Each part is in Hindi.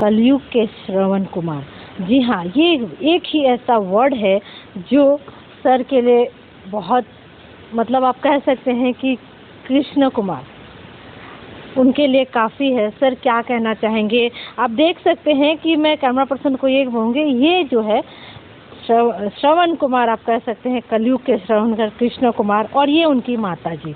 कलयुग के श्रवण कुमार। जी हाँ, ये एक ही ऐसा वर्ड है जो सर के लिए बहुत, मतलब आप कह सकते हैं कि कृष्ण कुमार उनके लिए काफ़ी है। सर क्या कहना चाहेंगे? आप देख सकते हैं कि मैं कैमरा पर्सन को ये कहूँगी, ये जो है श्रवण कुमार आप कह सकते हैं, कलयुग के श्रवण कृष्ण कुमार, और ये उनकी माता जी।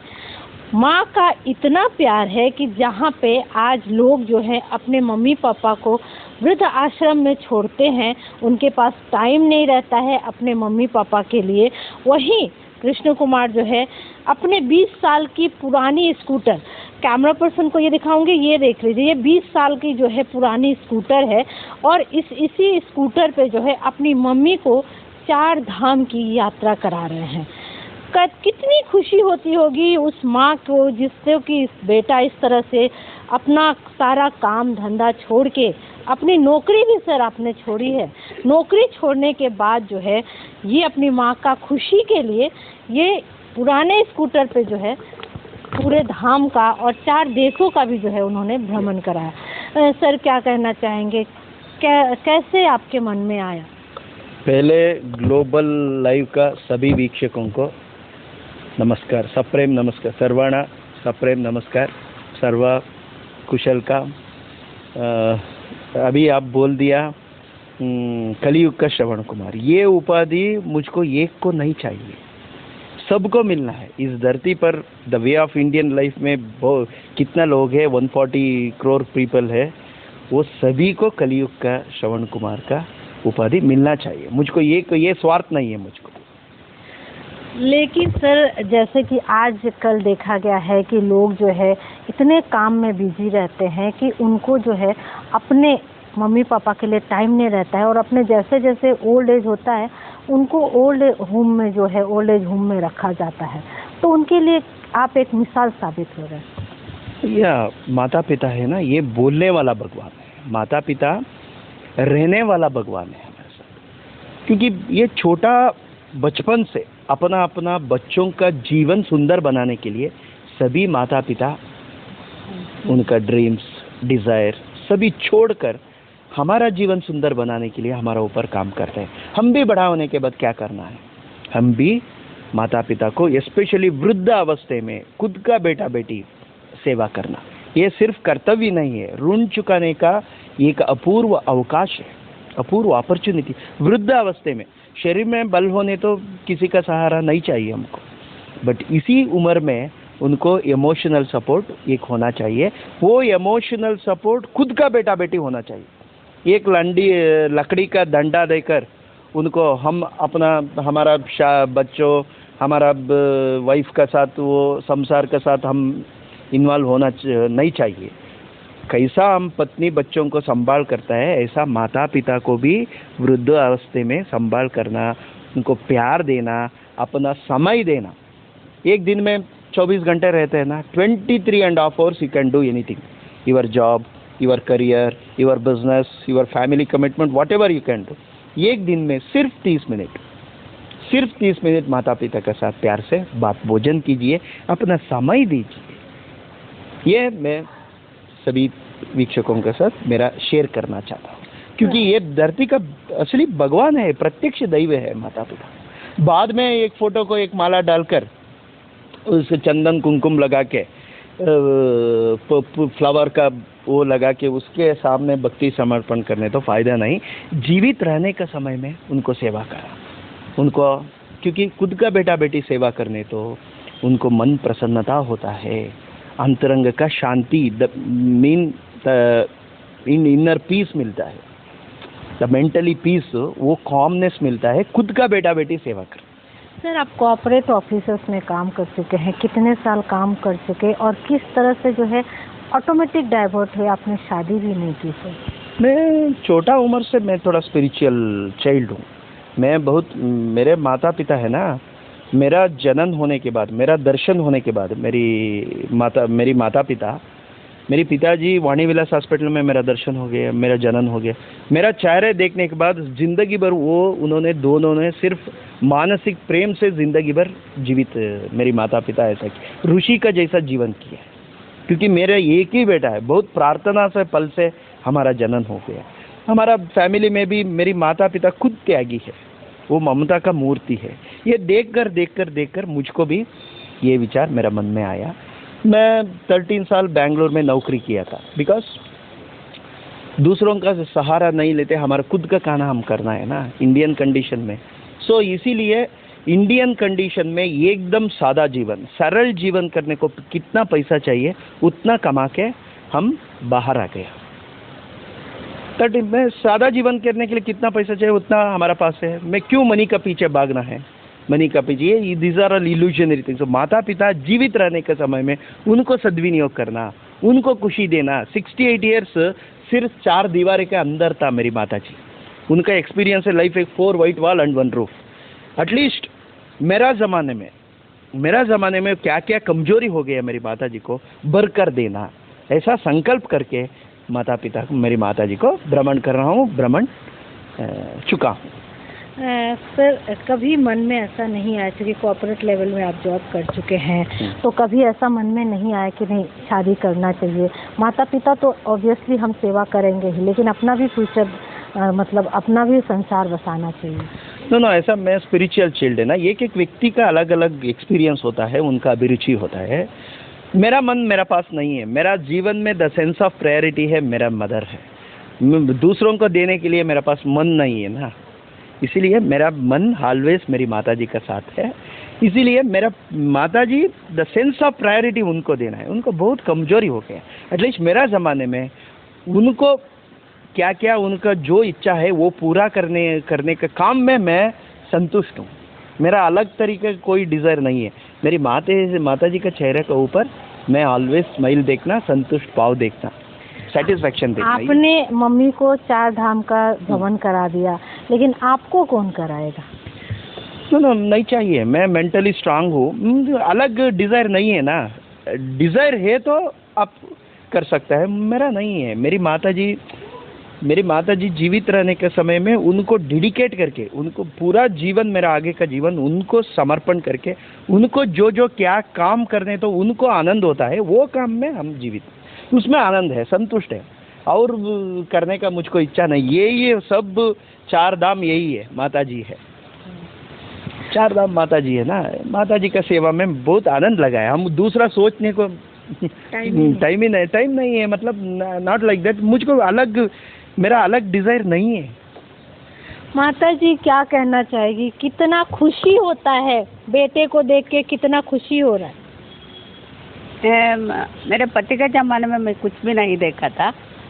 माँ का इतना प्यार है कि जहाँ पे आज लोग जो है अपने मम्मी पापा को वृद्ध आश्रम में छोड़ते हैं, उनके पास टाइम नहीं रहता है अपने मम्मी पापा के लिए, वहीं कृष्ण कुमार जो है अपने 20 साल की पुरानी स्कूटर, कैमरा पर्सन को ये दिखाऊंगी, ये देख लीजिए, ये 20 साल की जो है पुरानी स्कूटर है, और इसी स्कूटर पे जो है अपनी मम्मी को 4 धाम की यात्रा करा रहे हैं। कितनी खुशी होती होगी उस माँ को जिससे कि इस बेटा इस तरह से अपना सारा काम धंधा छोड़ के, अपनी नौकरी भी सर आपने छोड़ी है, नौकरी छोड़ने के बाद जो है ये अपनी माँ का खुशी के लिए ये पुराने स्कूटर पे जो है पूरे धाम का और 4 देशों का भी जो है उन्होंने भ्रमण कराया। सर क्या कहना चाहेंगे, कैसे आपके मन में आया? पहले ग्लोबल लाइव का सभी वीक्षकों को नमस्कार, सप्रेम नमस्कार, सर्वाणा सप्रेम नमस्कार, सर्वा कुशल का। अभी आप बोल दिया कलयुग का श्रवण कुमार, ये उपाधि मुझको एक को नहीं चाहिए, सबको मिलना है इस धरती पर। The way of Indian life में कितना लोग हैं, 140 करोड़ पीपल है, वो सभी को कलयुग का श्रवण कुमार का उपाधि मिलना चाहिए मुझको, ये स्वार्थ नहीं है मुझको। लेकिन सर जैसे कि आज कल देखा गया है कि लोग जो है इतने काम में बिजी रहते हैं कि उनको जो है अपने मम्मी पापा के लिए टाइम नहीं रहता है, और अपने जैसे जैसे ओल्ड एज होता है उनको ओल्ड होम में जो है ओल्ड एज होम में रखा जाता है, तो उनके लिए आप एक मिसाल साबित हो रहे हैं। या माता पिता है ना, ये बोलने वाला भगवान है, माता पिता रहने वाला भगवान है हमारे साथ, क्योंकि ये छोटा बचपन से अपना बच्चों का जीवन सुंदर बनाने के लिए सभी माता पिता उनका ड्रीम्स डिज़ायर सभी छोड़कर हमारा जीवन सुंदर बनाने के लिए हमारा ऊपर काम करते हैं। हम भी बड़ा होने के बाद क्या करना है, हम भी माता पिता को स्पेशली वृद्ध अवस्था में खुद का बेटा बेटी सेवा करना, ये सिर्फ कर्तव्य नहीं है, ऋण चुकाने का एक अपूर्व अवकाश है, अपूर्व अपॉर्चुनिटी। वृद्ध अवस्था में शरीर में बल होने तो किसी का सहारा नहीं चाहिए हमको, बट इसी उम्र में उनको इमोशनल सपोर्ट एक होना चाहिए। वो इमोशनल सपोर्ट खुद का बेटा बेटी होना चाहिए। एक लकड़ी का डंडा देकर उनको हम हमारा बच्चों, हमारा वाइफ का साथ, वो संसार के साथ हम इन्वॉल्व होना नहीं चाहिए। कैसा हम पत्नी बच्चों को संभाल करता है, ऐसा माता पिता को भी वृद्ध अवस्था में संभाल करना, उनको प्यार देना, अपना समय देना। एक दिन में 24 घंटे रहते हैं ना, 23.5 hours you can do anything, your job, your career, your business, your family commitment, what ever you can do. एक दिन में सिर्फ 30 मिनट माता पिता के साथ प्यार से भोजन कीजिए, अपना समय दीजिए। ये मैं सभी वीक्षकों के साथ मेरा शेयर करना चाहता हूँ, क्योंकि ये धरती का असली भगवान है, प्रत्यक्ष दैव है माता पिता। बाद में एक फोटो को एक माला डालकर उस चंदन कुमकुम लगा के फ्लावर का वो लगा के उसके सामने भक्ति समर्पण करने तो फ़ायदा नहीं। जीवित रहने का समय में उनको सेवा करा, उनको, क्योंकि खुद का बेटा बेटी सेवा करने तो उनको मन प्रसन्नता होता है, अंतरंग का शांति, इनर पीस मिलता है, द मेंटली पीस, वो कॉमनेस मिलता है खुद का बेटा बेटी सेवा कर। सर आप कॉर्पोरेट ऑफिसर्स में काम कर चुके हैं, कितने साल काम कर चुके, और किस तरह से जो है ऑटोमेटिक डाइवर्ट हुए, आपने शादी भी नहीं की सर? मैं छोटा उम्र से मैं थोड़ा स्पिरिचुअल चाइल्ड हूँ। मैं बहुत, मेरे माता पिता है ना, मेरा जन्म होने के बाद, मेरा दर्शन होने के बाद, मेरी माता पिता, मेरे पिताजी वाणी विलास हॉस्पिटल में मेरा दर्शन हो गया, मेरा जन्म हो गया। मेरा चेहरे देखने के बाद जिंदगी भर उन्होंने दोनों ने सिर्फ मानसिक प्रेम से जिंदगी भर जीवित, मेरी माता पिता ऐसा ऋषि का जैसा जीवन किया, क्योंकि मेरा एक ही बेटा है। बहुत प्रार्थना से पल से हमारा जनन हो गया। हमारा फैमिली में भी मेरी माता पिता खुद त्यागी है, वो ममता का मूर्ति है। ये देखकर मुझको भी ये विचार मेरा मन में आया। मैं 13 साल बेंगलोर में नौकरी किया था, बिकॉज दूसरों का सहारा नहीं लेते, हमारा खुद का खाना हम करना है ना इंडियन कंडीशन में। सो इसीलिए इंडियन कंडीशन में एकदम सादा जीवन, सरल जीवन करने को कितना पैसा चाहिए उतना कमा के हम बाहर आ गए। 13 में सादा जीवन करने के लिए कितना पैसा चाहिए उतना हमारा पास है। मैं क्यों मनी का पीछे भागना है, मनी का पीछे, ये these are all illusionary things. माता पिता जीवित रहने के समय में उनको सद्विनियोग करना, उनको खुशी देना। 68 ईयर्स सिर्फ 4 दीवार के अंदर था मेरी माता जी। उनका एक्सपीरियंस है लाइफ एक 4 white wall and 1 roof. At least मेरा ज़माने में क्या क्या कमजोरी हो गया मेरी माता जी को भरकर देना, ऐसा संकल्प करके मेरी माता जी को भ्रमण कर रहा हूँ, भ्रमण चुका हूँ। सर कभी मन में ऐसा नहीं आया, क्योंकि कॉर्पोरेट लेवल में आप जॉब कर चुके हैं, तो कभी ऐसा मन में नहीं आया कि नहीं शादी करना चाहिए? माता पिता तो ऑब्वियसली हम सेवा करेंगे ही, लेकिन अपना भी फ्यूचर मतलब अपना भी संसार बसाना चाहिए। नो ऐसा, मैं स्पिरिचुअल चाइल्ड है ना, एक व्यक्ति का अलग अलग एक्सपीरियंस होता है, उनका अभिरुचि होता है। मेरा मन मेरा पास नहीं है। मेरा जीवन में द सेंस ऑफ प्रायोरिटी है मेरा मदर है। दूसरों को देने के लिए मेरा पास मन नहीं है ना, इसीलिए मेरा मन ऑलवेज मेरी माता जी का साथ है। इसीलिए मेरा माता जी द सेंस ऑफ प्रायोरिटी उनको देना है। उनको बहुत कमजोरी हो गया, एटलीस्ट मेरा ज़माने में उनको क्या क्या उनका जो इच्छा है वो पूरा करने के काम में मैं संतुष्ट हूँ। मेरा अलग तरीके का कोई डिज़ायर नहीं है। मेरी माता जी के चेहरे के ऊपर मैं ऑलवेज स्माइल देखना, संतुष्ट भाव देखना, सेटिस्फैक्शन देखना। आपने मम्मी को 4 धाम का भ्रमण करा दिया, लेकिन आपको कौन कराएगा? नो नहीं चाहिए। मैं मेंटली स्ट्रांग हूँ, अलग डिज़ायर नहीं है ना। डिज़ायर है तो आप कर सकता है, मेरा नहीं है। मेरी माता जी जीवित रहने के समय में उनको डेडिकेट करके, उनको पूरा जीवन, मेरा आगे का जीवन उनको समर्पण करके, उनको जो क्या काम करने तो उनको आनंद होता है, वो काम में हम जीवित, उसमें आनंद है, संतुष्ट है, और करने का मुझको इच्छा नहीं। ये सब 4 धाम यही है, माता जी है। 4 धाम माता जी है ना। माता जी का सेवा में बहुत आनंद लगा है। हम दूसरा सोचने को टाइम नहीं है, मतलब नॉट लाइक दैट। मुझको मेरा अलग डिज़ायर नहीं है। माता जी क्या कहना चाहेगी? कितना खुशी होता है बेटे को देख के, कितना खुशी हो रहा है? मेरे पति के ज़माने में मैं कुछ भी नहीं देखा था,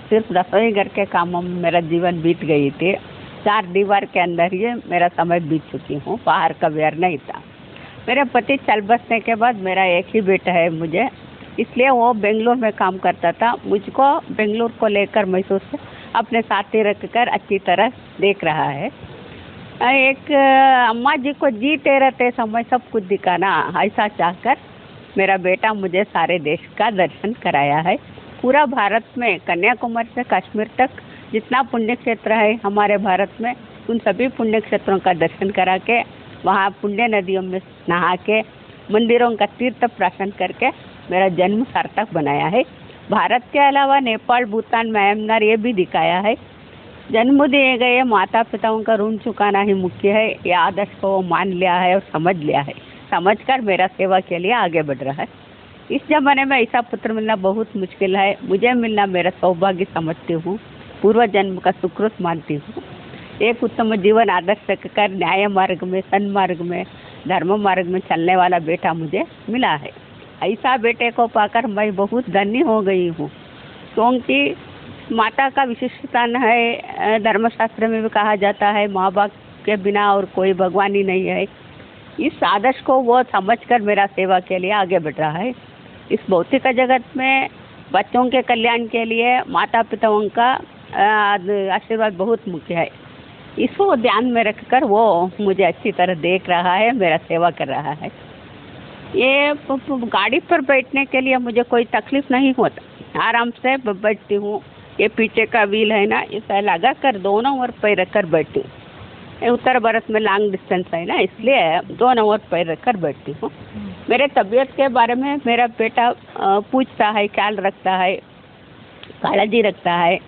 सिर्फ रसोई घर के कामों में मेरा जीवन बीत गई थी। 4 दीवार के अंदर ही मेरा समय बीत चुकी हूँ, बाहर का व्यवहार नहीं था। मेरे पति चल बसने के बाद मेरा एक ही बेटा है मुझे, इसलिए वो बेंगलोर में काम करता था। मुझको बेंगलोर को लेकर मैसूर से अपने साथ ही रखकर अच्छी तरह देख रहा है। एक अम्मा जी को जीते रहते समय सब कुछ दिखाना, ऐसा चाहकर मेरा बेटा मुझे सारे देश का दर्शन कराया है। पूरा भारत में कन्याकुमारी से कश्मीर तक जितना पुण्य क्षेत्र है हमारे भारत में, उन सभी पुण्य क्षेत्रों का दर्शन करा के, वहाँ पुण्य नदियों में नहा के, मंदिरों का तीर्थ प्राशन करके मेरा जन्म सार्थक बनाया है। भारत के अलावा नेपाल, भूटान, म्यांमार ये भी दिखाया है। जन्म दिए गए माता पिताओं का ऋण चुकाना ही मुख्य है। ये आदर्श को वो मान लिया है और समझ लिया है, समझकर मेरा सेवा के लिए आगे बढ़ रहा है। इस जमाने में ऐसा पुत्र मिलना बहुत मुश्किल है, मुझे मिलना मेरा सौभाग्य समझती हूँ, पूर्व जन्म का सुकृत मानती हूँ। एक उत्तम जीवन आदर्श रखकर न्याय मार्ग में, सन्मार्ग में, धर्म मार्ग में चलने वाला बेटा मुझे मिला है। ऐसा बेटे को पाकर मैं बहुत धन्य हो गई हूँ, क्योंकि माता का विशिष्ट स्थान है। धर्मशास्त्र में भी कहा जाता है माँ बाप के बिना और कोई भगवान ही नहीं है। इस आदर्श को वो समझकर मेरा सेवा के लिए आगे बढ़ रहा है। इस भौतिक जगत में बच्चों के कल्याण के लिए माता पिताओं का आशीर्वाद बहुत मुख्य है। इसको ध्यान में रखकर वो मुझे अच्छी तरह देख रहा है, मेरा सेवा कर रहा है। ये गाड़ी पर बैठने के लिए मुझे कोई तकलीफ नहीं होता, आराम से बैठती हूँ। ये पीछे का व्हील है ना, इसे लगा कर दोनों ओर पैर रखकर बैठती हूँ। उत्तर भारत में लॉन्ग डिस्टेंस है ना, इसलिए दोनों ओर पैर रखकर बैठती हूँ। मेरे तबीयत के बारे में मेरा बेटा पूछता है, ख्याल रखता है, काळजी रखता है।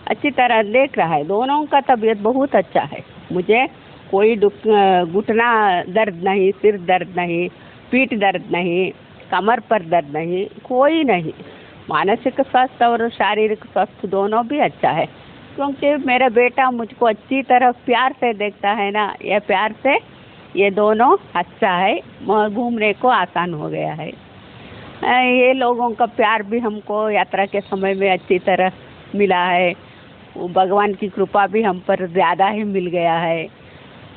अच्छी तरह देख रहा है। दोनों का तबीयत बहुत अच्छा है। मुझे कोई घुटना दर्द नहीं, सिर दर्द नहीं, पीठ दर्द नहीं, कमर पर दर्द नहीं, कोई नहीं। मानसिक स्वास्थ्य और शारीरिक स्वास्थ्य दोनों भी अच्छा है, क्योंकि मेरा बेटा मुझको अच्छी तरह प्यार से देखता है ना। ये प्यार से ये दोनों अच्छा है, घूमने को आसान हो गया है। ये लोगों का प्यार भी हमको यात्रा के समय में अच्छी तरह मिला है। भगवान की कृपा भी हम पर ज़्यादा ही मिल गया है।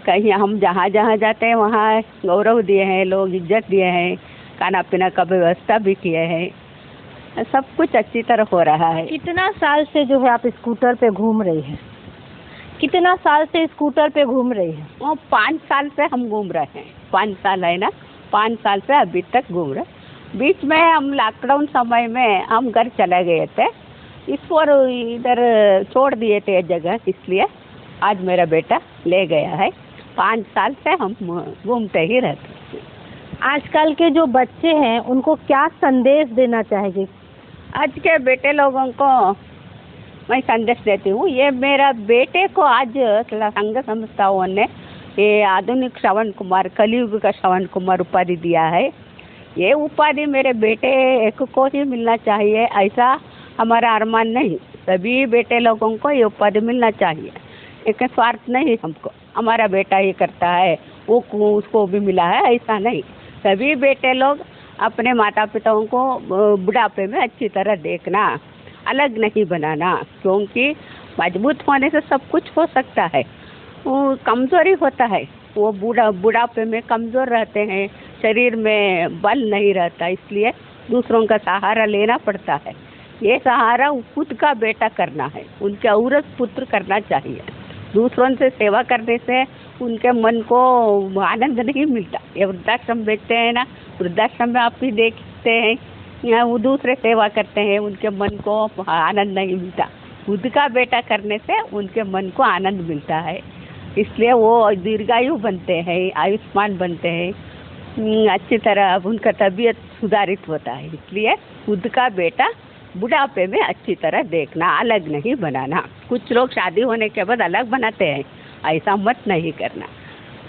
कहीं हम जहाँ जहाँ जाते हैं वहाँ गौरव दिए हैं, लोग इज्जत दिए हैं, खाना पीना का व्यवस्था भी किए हैं। सब कुछ अच्छी तरह हो रहा है। कितना साल से जो है आप स्कूटर पे घूम रही हैं? कितना साल से स्कूटर पे घूम रही हैं? वो 5 साल से हम घूम रहे हैं। 5 साल है ना, 5 साल से अभी तक घूम रहे। बीच में हम लॉकडाउन समय में हम घर चले गए थे, इसको इधर छोड़ दिए थे जगह, इसलिए आज मेरा बेटा ले गया है। 5 साल से हम घूमते ही रहते हैं। आजकल के जो बच्चे हैं उनको क्या संदेश देना चाहेंगे? आज के बेटे लोगों को मैं संदेश देती हूँ। ये मेरा बेटे को आज संघ संस्थाओं ने ये आधुनिक श्रवण कुमार, कलयुग का श्रवण कुमार उपाधि दिया है। ये उपाधि मेरे बेटे एक को ही मिलना चाहिए, ऐसा हमारा अरमान नहीं। सभी बेटे लोगों को ये उपाधि मिलना चाहिए। एक स्वार्थ नहीं हमको, हमारा बेटा ये करता है वो उसको भी मिला है, ऐसा नहीं। सभी बेटे लोग अपने माता पिताओं को बुढ़ापे में अच्छी तरह देखना, अलग नहीं बनाना, क्योंकि मजबूत होने से सब कुछ हो सकता है। वो कमज़ोरी होता है, वो बुढ़ापे में कमज़ोर रहते हैं, शरीर में बल नहीं रहता, इसलिए दूसरों का सहारा लेना पड़ता है। ये सहारा खुद का बेटा करना है, उनके औरत पुत्र करना चाहिए। दूसरों से सेवा करने से उनके मन को आनंद नहीं मिलता। ये वृद्धाश्रम देखते हैं ना, वृद्धाश्रम में आप भी देखते हैं, यहाँ वो दूसरे सेवा करते हैं, उनके मन को आनंद नहीं मिलता। खुद का बेटा करने से उनके मन को आनंद मिलता है, इसलिए वो दीर्घायु बनते हैं, आयुष्मान बनते हैं, अच्छी तरह उनका तबीयत सुधारित होता है। इसलिए खुद का बेटा बुढ़ापे में अच्छी तरह देखना, अलग नहीं बनाना। कुछ लोग शादी होने के बाद अलग बनाते हैं, ऐसा मत नहीं करना।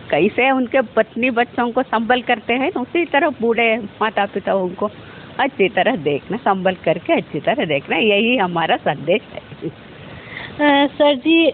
कैसे उनके पत्नी बच्चों को संभल करते हैं, उसी तरह बूढ़े माता पिताओं को अच्छी तरह देखना, संभल करके अच्छी तरह देखना, यही हमारा संदेश है। सर जी,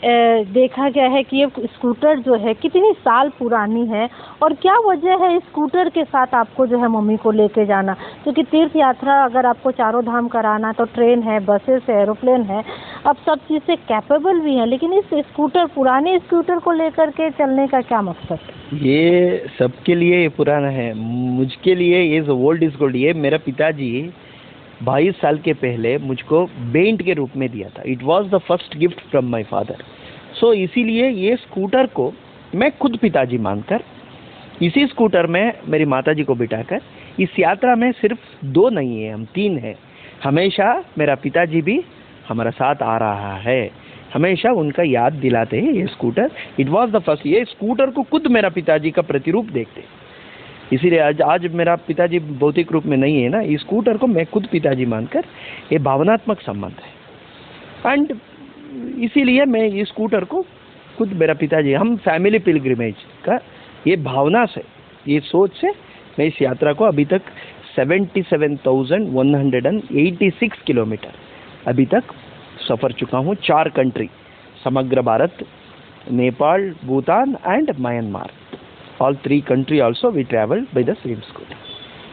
देखा गया है कि ये स्कूटर जो है कितनी साल पुरानी है और क्या वजह है स्कूटर के साथ आपको जो है मम्मी को लेके जाना? क्योंकि तीर्थ यात्रा अगर आपको चारों धाम कराना तो ट्रेन है, बसेस है, एरोप्लेन है, अब सब चीज़ से कैपेबल भी है, लेकिन इस स्कूटर, पुराने स्कूटर को लेकर के चलने का क्या मकसद? ये सबके लिए ये पुराना है, मुझके लिए ये ओल्ड इज गोल्ड। ये मेरा पिताजी 22 साल के पहले मुझको बेंट के रूप में दिया था। It was the first gift from my father. So इसीलिए ये स्कूटर को मैं खुद पिताजी मानकर, इसी स्कूटर में मेरी माताजी को बिठाकर, इस यात्रा में सिर्फ 2 नहीं है, हम 3 हैं। हमेशा मेरा पिताजी भी हमारा साथ आ रहा है, हमेशा उनका याद दिलाते हैं ये scooter. It was the first. ये स्कूटर को खुद मेरा पिताजी का प्रतिरूप देखते, इसीलिए आज मेरा पिताजी भौतिक रूप में नहीं है ना, इस स्कूटर को मैं खुद पिताजी मानकर, ये भावनात्मक संबंध है। एंड इसीलिए मैं इस स्कूटर को खुद मेरा पिताजी, हम फैमिली पिलग्रिमेज का ये भावना से, ये सोच से मैं इस यात्रा को अभी तक 77,186 किलोमीटर अभी तक सफ़र चुका हूँ। 4 कंट्री, समग्र Bharat, Nepal, Bhutan and Myanmar. All 3 country also we traveled by the same scooter.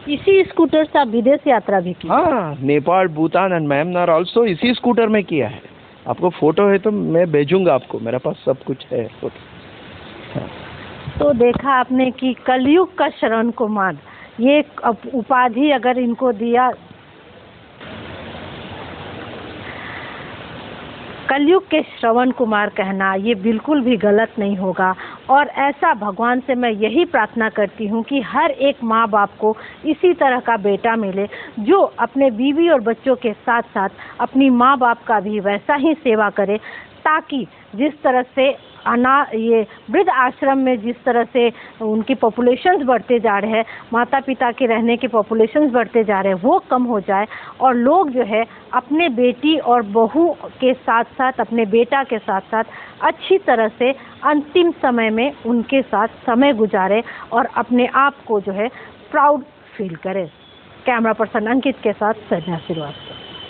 इसी स्कूटर से आप विदेश यात्रा भी की? हाँ, Nepal, Bhutan and Myanmar also इसी स्कूटर में किया है। आपको फोटो है तो मैं भेजूंगा आपको, मेरे पास सब कुछ है फोटो। हाँ। तो देखा आपने कि कलयुग का श्रवण कुमार, ये उपाधि अगर इनको दिया, कलयुग के श्रवण कुमार कहना ये बिल्कुल भी गलत नहीं होगा। और ऐसा भगवान से मैं यही प्रार्थना करती हूँ कि हर एक माँ बाप को इसी तरह का बेटा मिले, जो अपने बीवी और बच्चों के साथ साथ अपनी माँ बाप का भी वैसा ही सेवा करे, ताकि जिस तरह से ये वृद्ध आश्रम में जिस तरह से उनकी पॉपुलेशंस बढ़ते जा रहे हैं, माता पिता के रहने के पॉपुलेशंस बढ़ते जा रहे हैं, वो कम हो जाए और लोग जो है अपने बेटी और बहू के साथ साथ अपने बेटा के साथ साथ अच्छी तरह से अंतिम समय में उनके साथ समय गुजारे और अपने आप को जो है प्राउड फील करें। कैमरा पर्सन अंकित के साथ संजना श्रीवास्तव।